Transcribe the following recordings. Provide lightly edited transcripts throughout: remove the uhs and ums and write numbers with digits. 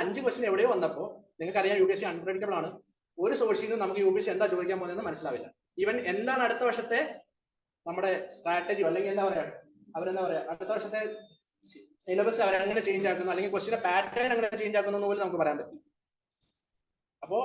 5 question എവിടെയോ വന്നപ്പോൾ നിങ്ങൾക്കറിയാം UPSC അൺപ്രഡിക്റ്റബിൾ ആണ്. ഒരു സോഴ്സിൽ നിന്ന് നമുക്ക് UPSC എന്താ ചോദിക്കാൻ പോകുന്നതെന്ന് മനസ്സിലാവില്ല. ഈവൻ എന്താണ് അടുത്ത വർഷത്തെ നമ്മുടെ സ്ട്രാറ്റജി അല്ലെങ്കിൽ എന്താ പറയാ അവരെന്താ പറയാ അടുത്ത വർഷത്തെ സിലബസ് അവരെങ്ങനെ ചേഞ്ച് ആക്കുന്നു അല്ലെങ്കിൽ ക്വസ്റ്റിന്റെ പാറ്റേൺ എങ്ങനെ ചേഞ്ച് ആക്കുന്നു പോലും നമുക്ക് പറയാൻ പറ്റും. അപ്പോ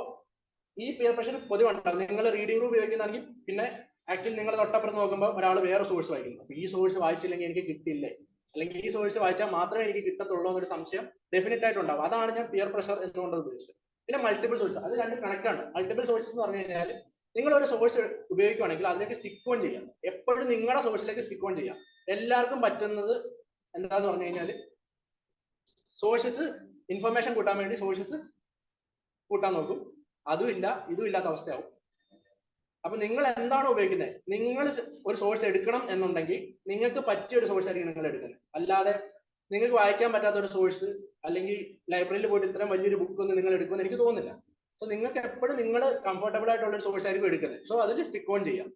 ഈ പിയർ പ്രഷർ പൊതുവെ ഉണ്ടാവും. നിങ്ങൾ റീഡിംഗ് റൂം ഉപയോഗിക്കുന്നതാണെങ്കിൽ പിന്നെ ആക്ച്വലി നിങ്ങൾ തൊട്ടപ്പുറത്ത് നോക്കുമ്പോൾ ഒരാൾ വേറെ സോഴ്സ് വായിക്കുന്നു. അപ്പൊ ഈ സോഴ്സ് വായിച്ചില്ലെങ്കിൽ എനിക്ക് കിട്ടില്ലേ, അല്ലെങ്കിൽ ഈ സോഴ്സ് വായിച്ചാൽ മാത്രമേ എനിക്ക് കിട്ടത്തുള്ളൂ എന്നൊരു സംശയം ഡെഫിനറ്റ് ആയിട്ട് ഉണ്ടാവും. അതാണ് ഞാൻ പിയർ പ്രഷർ എന്നുകൊണ്ട് ഉദ്ദേശിച്ചത്. പിന്നെ മൾട്ടിപ്പിൾ സോഴ്സ്, അത് രണ്ട് കണക്ട് ആണ്. മൾട്ടിപ്പിൾ സോഴ്സസ് എന്ന് പറഞ്ഞു കഴിഞ്ഞാൽ നിങ്ങൾ ഒരു സോഴ്സ് ഉപയോഗിക്കുകയാണെങ്കിൽ അതിലേക്ക് സ്റ്റിക്ക് ഓൺ ചെയ്യാം. എപ്പോഴും നിങ്ങളുടെ സോഴ്സിലേക്ക് സ്റ്റിക്ക് ഓൺ ചെയ്യാം. എല്ലാവർക്കും പറ്റുന്നത് എന്താന്ന് പറഞ്ഞു കഴിഞ്ഞാൽ സോഴ്സസ് ഇൻഫർമേഷൻ കൂട്ടാൻ വേണ്ടി സോഴ്സസ് കൂട്ടാൻ നോക്കും. അതും ഇല്ല ഇതും ഇല്ലാത്ത അവസ്ഥയാവും. അപ്പൊ നിങ്ങൾ എന്താണ് ഉപയോഗിക്കുന്നത്, നിങ്ങൾ ഒരു സോഴ്സ് എടുക്കണം എന്നുണ്ടെങ്കിൽ നിങ്ങൾക്ക് പറ്റിയ ഒരു സോഴ്സ് ആയിരിക്കും നിങ്ങൾ എടുക്കുന്നത്. അല്ലാതെ നിങ്ങൾക്ക് വായിക്കാൻ പറ്റാത്ത ഒരു സോഴ്സ് അല്ലെങ്കിൽ ലൈബ്രറിയിൽ പോയിട്ട് ഇത്രയും വലിയൊരു ബുക്ക് ഒന്നും നിങ്ങൾ എടുക്കുമെന്ന് എനിക്ക് തോന്നുന്നില്ല. സോ നിങ്ങൾക്ക് എപ്പോഴും നിങ്ങൾ കംഫർട്ടബിൾ ആയിട്ടുള്ള ഒരു സോഴ്സ് ആയിരിക്കും എടുക്കുന്നത്. സോ അതിൽ സ്റ്റിക്ക് ഓൺ ചെയ്യാം.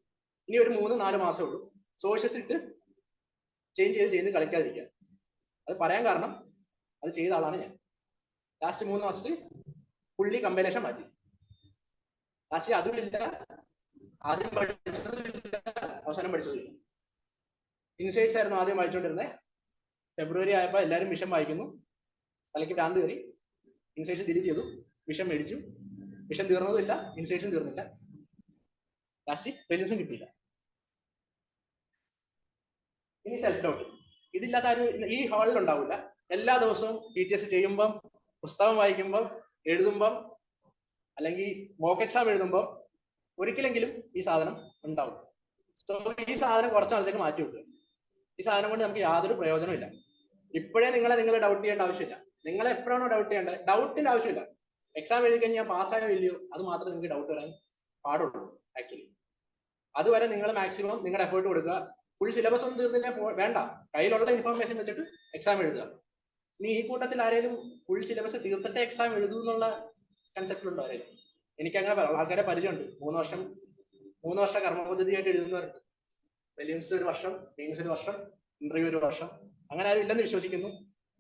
ഇനി ഒരു 3-4 മാസമേ ഉള്ളൂ. സോഴ്സസ് ഇട്ട് ചേഞ്ച് ചെയ്ത് കളിക്കാതിരിക്കുക. അത് പറയാൻ കാരണം അത് ചെയ്ത ആളാണ് ഞാൻ. ലാസ്റ്റ് 3 മാസത്തിൽ ഫുള്ളി കമ്പൈനേഷൻ മാറ്റി. ലാസ്റ്റ് അതുമില്ല, ആദ്യം പഠിച്ചതുമില്ല, അവസാനം പഠിച്ചതുമില്ല. ഇൻസൈറ്റ്സ് ആയിരുന്നു ആദ്യം വായിച്ചുകൊണ്ടിരുന്നത്. ഫെബ്രുവരി ആയപ്പോൾ എല്ലാവരും മിഷൻ വായിക്കുന്നു. തലയ്ക്ക് ഭ്രാന്ത് കയറി. ഇൻസൈറ്റ്സ് ഡിലീറ്റ് ചെയ്തു, മിഷൻ മേടിച്ചു. മിഷൻ തീർന്നതുമില്ല, ഇൻസൈറ്റ്സും തീർന്നില്ല. ലാസ്റ്റ് പ്രിലിംസും കിട്ടിയില്ല. ഇനി സെൽഫ് ഡൗട്ട്. ഇതില്ലാത്ത ആരും ഈ ഹാളിൽ ഉണ്ടാവില്ല. എല്ലാ ദിവസവും PTS ചെയ്യുമ്പം, പുസ്തകം വായിക്കുമ്പം, എഴുതുമ്പം അല്ലെങ്കിൽ മോക്ക് എക്സാം എഴുതുമ്പോൾ ഒരിക്കലെങ്കിലും ഈ സാധനം ഉണ്ടാവും. സോ ഈ സാധനം കുറച്ച് നാളത്തേക്ക് മാറ്റി വെക്കുക. ഈ സാധനം കൊണ്ട് നമുക്ക് യാതൊരു പ്രയോജനമില്ല. ഇപ്പോഴേ നിങ്ങൾ ഡൗട്ട് ചെയ്യേണ്ട ആവശ്യമില്ല. നിങ്ങൾ എപ്പോഴാണോ ഡൗട്ട് ചെയ്യേണ്ടത്, ഡൗട്ടിന്റെ ആവശ്യമില്ല. എക്സാം എഴുതി കഴിഞ്ഞാൽ പാസ്സായോ ഇല്ലയോ അത് മാത്രമേ നിങ്ങൾക്ക് ഡൗട്ട് വരാൻ പാടുള്ളൂ. ആക്ച്വലി അതുവരെ നിങ്ങൾ മാക്സിമം നിങ്ങളുടെ എഫേർട്ട് കൊടുക്കുക. ഫുൾ സിലബസ് ഒന്നും തീർന്നില്ല വേണ്ട, കയ്യിലുള്ള ഇൻഫർമേഷൻ വെച്ചിട്ട് എക്സാം എഴുതുക. ഇനി ഈ കൂട്ടത്തിൽ ആരെങ്കിലും ഫുൾ സിലബസ് തീർത്തിട്ട് എക്സാം എഴുതൂ എന്നുള്ള കൺസെപ്റ്റ് ഉണ്ടോ ആരെങ്കിലും? എനിക്കങ്ങനെ ആൾക്കാരെ പരിചയമുണ്ട്. 3 വർഷം കർമ്മപദ്ധതിയായിട്ട് എഴുതുന്നവരുണ്ട്. പ്രിലിംസ് ഒരു വർഷം, മെയിൻസ് ഒരു വർഷം, ഇന്റർവ്യൂ ഒരു വർഷം. അങ്ങനെ ആരും ഇല്ലെന്ന് വിശ്വസിക്കുന്നു.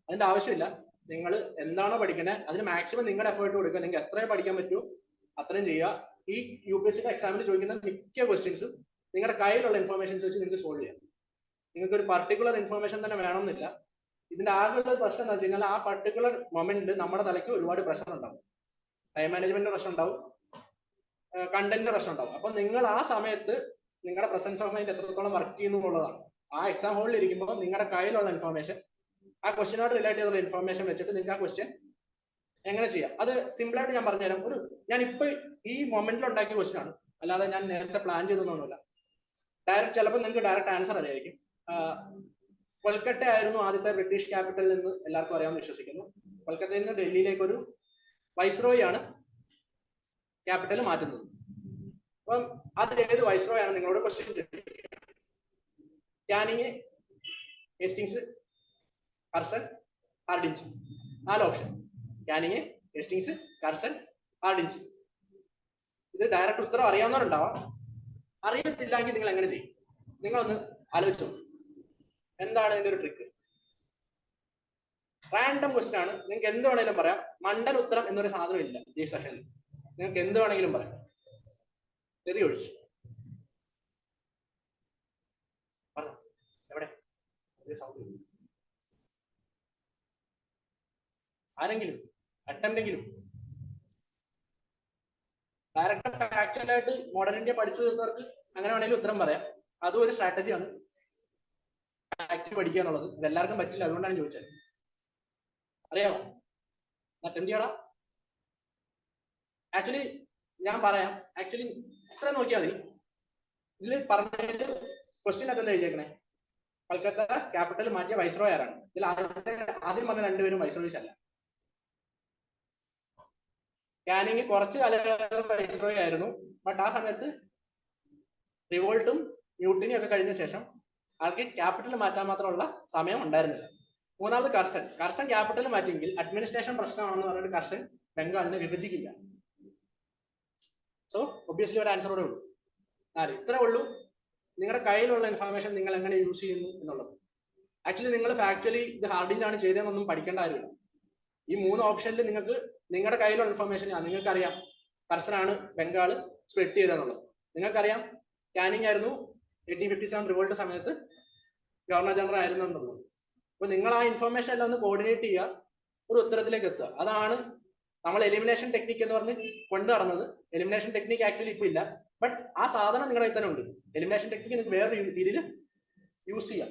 അതിന്റെ ആവശ്യമില്ല. നിങ്ങൾ എന്താണോ പഠിക്കുന്നത് അതിന് മാക്സിമം നിങ്ങളുടെ എഫേർട്ട് കൊടുക്കുക. നിങ്ങൾക്ക് എത്രയും പഠിക്കാൻ പറ്റുമോ അത്രയും ചെയ്യുക. ഈ UPSC എക്സാമിന് ചോദിക്കുന്ന മിക്ക ക്വസ്റ്റ്യൻസും നിങ്ങളുടെ കയ്യിലുള്ള ഇൻഫർമേഷൻസ് വെച്ച് നിങ്ങൾക്ക് സോൾവ് ചെയ്യാം. നിങ്ങൾക്ക് ഒരു പർട്ടിക്കുലർ ഇൻഫർമേഷൻ തന്നെ വേണമെന്നില്ല. ഇതിന്റെ ആകെയുള്ള പ്രശ്നം എന്ന് വെച്ച് കഴിഞ്ഞാൽ ആ പർട്ടിക്കുലർ മൊമെന്റിൽ നമ്മുടെ തലയ്ക്ക് ഒരുപാട് പ്രശ്നം ഉണ്ടാവും. ടൈം മാനേജ്മെന്റിന്റെ പ്രശ്നം ഉണ്ടാവും, കണ്ടന്റിന്റെ പ്രശ്നം ഉണ്ടാവും. അപ്പൊ നിങ്ങൾ ആ സമയത്ത് നിങ്ങളുടെ പ്രസൻസ് ഓഫ് മൈൻഡ് എത്രത്തോളം വർക്ക് ചെയ്യുന്നു എന്നുള്ളതാണ്. ആ എക്സാം ഹോളിൽ ഇരിക്കുമ്പോൾ നിങ്ങളുടെ കയ്യിലുള്ള ഇൻഫർമേഷൻ, ആ ക്വസ്റ്റിനോട് റിലേറ്റ് ചെയ്തുള്ള ഇൻഫർമേഷൻ വെച്ചിട്ട് നിങ്ങൾക്ക് ആ ക്വസ്റ്റ്യൻ എങ്ങനെ ചെയ്യാം അത് സിമ്പിൾ ആയിട്ട് ഞാൻ പറഞ്ഞുതരാം. ഞാൻ ഇപ്പൊ ഈ മൊമെന്റിൽ ഉണ്ടാക്കിയ ക്വസ്റ്റ്യൻ ആണ്, അല്ലാതെ ഞാൻ നേരത്തെ പ്ലാൻ ചെയ്തൊന്നുമില്ല. ഡയറക്റ്റ് ചിലപ്പോൾ നിങ്ങൾക്ക് ഡയറക്റ്റ് ആൻസർ അറിയായിരിക്കും. കൊൽക്കത്ത ആയിരുന്നു ആദ്യത്തെ ബ്രിട്ടീഷ് ക്യാപിറ്റൽ എന്ന് എല്ലാവർക്കും അറിയാമെന്ന് വിശ്വസിക്കുന്നു. കൊൽക്കത്തയിൽ നിന്ന് ഡൽഹിയിലേക്ക് ഒരു വൈസ്രോയി ആണ് ക്യാപിറ്റൽ മാറ്റുന്നത്. അപ്പം അത് ഏത് വൈസ്രോയി ആണ് നിങ്ങളോട് ക്വസ്റ്റ്യൻ ചോദിക്കുക. Canning, Hastings, Curzon, Hardinge. 4 option. Canning, Hastings, Curzon, Hardinge. ഇത് ഡയറക്റ്റ് ഉത്തരം അറിയാവുന്നവരുണ്ടാവാം. അറിയത്തില്ലെങ്കിൽ നിങ്ങൾ എങ്ങനെ ചെയ്യും? നിങ്ങളൊന്ന് ആലോചിച്ചോ. എന്താണ് ഇതിന്റെ ഒരു ട്രിക്ക്? റാൻഡം ക്വസ്റ്റ്യൻ ആണ്. നിങ്ങൾക്ക് എന്ത് വേണമെങ്കിലും പറയാം. മണ്ടൻ ഉത്തരം എന്നൊരു സാധനം ഇല്ല ഈ സെഷനിൽ. നിങ്ങൾക്ക് എന്ത് വേണമെങ്കിലും പറയാം. തെറി ഒഴിച്ചു എവിടെ ആരെങ്കിലും അറ്റംപ്റ്റെങ്കിലും ഡയറക്റ്റ് ഫാക്ച്വൽ ആയിട്ട് മോഡേൺ ഇന്ത്യ പഠിച്ചു തീർന്നവർക്ക് അങ്ങനെ വേണമെങ്കിലും ഉത്തരം പറയാം. അതും ഒരു സ്ട്രാറ്റജിയാണ് ഫാക്ട് പഠിക്കുക എന്നുള്ളത്. ഇത് എല്ലാവർക്കും പറ്റില്ല, അതുകൊണ്ടാണ് ചോദിച്ചത്. അറിയാമോ? അറ്റംപ്റ്റ് ചെയ്യണം. ആക്ച്വലി ഞാൻ പറയാം. ആക്ച്വലി ഇത്ര നോക്കിയാൽ മതി. ഇതിൽ പറഞ്ഞിട്ട് ക്വസ്റ്റ്യൻ ഒക്കെ എന്താ എഴുതിയേക്കണേ? കൊൽക്കത്ത ക്യാപിറ്റൽ മാറ്റിയ വൈസ്രോയ് ആരാണ്? ഇതിൽ ആദ്യം പറഞ്ഞ 2 പേരും വൈസ്രോയിസ് അല്ല. ക്യാനിങ് കുറച്ച് കാലഘട്ടം വൈസ്രോയ് ആയിരുന്നു. ബട്ട് ആ സമയത്ത് റിവോൾട്ടും മ്യൂട്ടിനും ഒക്കെ കഴിഞ്ഞ ശേഷം ആൾക്ക് ക്യാപിറ്റൽ മാറ്റാൻ മാത്രമുള്ള സമയം ഉണ്ടായിരുന്നില്ല. 3ാമത് കർസൺ ക്യാപിറ്റൽ മാറ്റിയെങ്കിൽ അഡ്മിനിസ്ട്രേഷൻ പ്രശ്നമാണെന്ന് പറഞ്ഞിട്ട് കർസൺ ബംഗാളിനെ വിഭജിക്കില്ല. സോ ഒബ്വിയസ്ലി ഒരു ആൻസറോടെ ഉള്ളൂ. 4. ഇത്രേ ഉള്ളൂ. നിങ്ങളുടെ കയ്യിലുള്ള ഇൻഫർമേഷൻ നിങ്ങൾ എങ്ങനെ യൂസ് ചെയ്യുന്നു എന്നുള്ളത്. ആക്ച്വലി നിങ്ങൾ ഫാക്ച്വലി ഇത് ഹാർഡിഞ്ച് ആണ് ചെയ്തതെന്നൊന്നും പഠിക്കേണ്ട കാര്യമില്ല. ഈ 3 ഓപ്ഷനിൽ നിങ്ങൾക്ക് നിങ്ങളുടെ കയ്യിലുള്ള ഇൻഫർമേഷൻ നിങ്ങൾക്കറിയാം കർസനാണ് ബംഗാൾ സ്പ്ലിറ്റ് ചെയ്തെന്നുള്ളത്. നിങ്ങൾക്കറിയാം കാനിങ് ആയിരുന്നു 1857 റിവോൾട്ട് സമയത്ത് ഗവർണർ ജനറൽ ആയിരുന്നു എന്നുള്ളത്. അപ്പൊ നിങ്ങൾ ആ ഇൻഫർമേഷൻ എല്ലാം ഒന്ന് കോർഡിനേറ്റ് ചെയ്യുക, ഒരു ഉത്തരത്തിലേക്ക് എത്തുക. അതാണ് നമ്മൾ എലിമിനേഷൻ ടെക്നിക് എന്ന് പറഞ്ഞ് കൊണ്ടു നടന്നത്. എലിമിനേഷൻ ടെക്നിക് ആക്ച്വലി ഇപ്പൊ ഇല്ല, ബട്ട് ആ സാധനം നിങ്ങളുടെ കയ്യിൽ തന്നെ ഉണ്ട്. എലിമിനേഷൻ ടെക്നിക് നിങ്ങൾക്ക് വേറെ രീതിയിൽ യൂസ് ചെയ്യാം.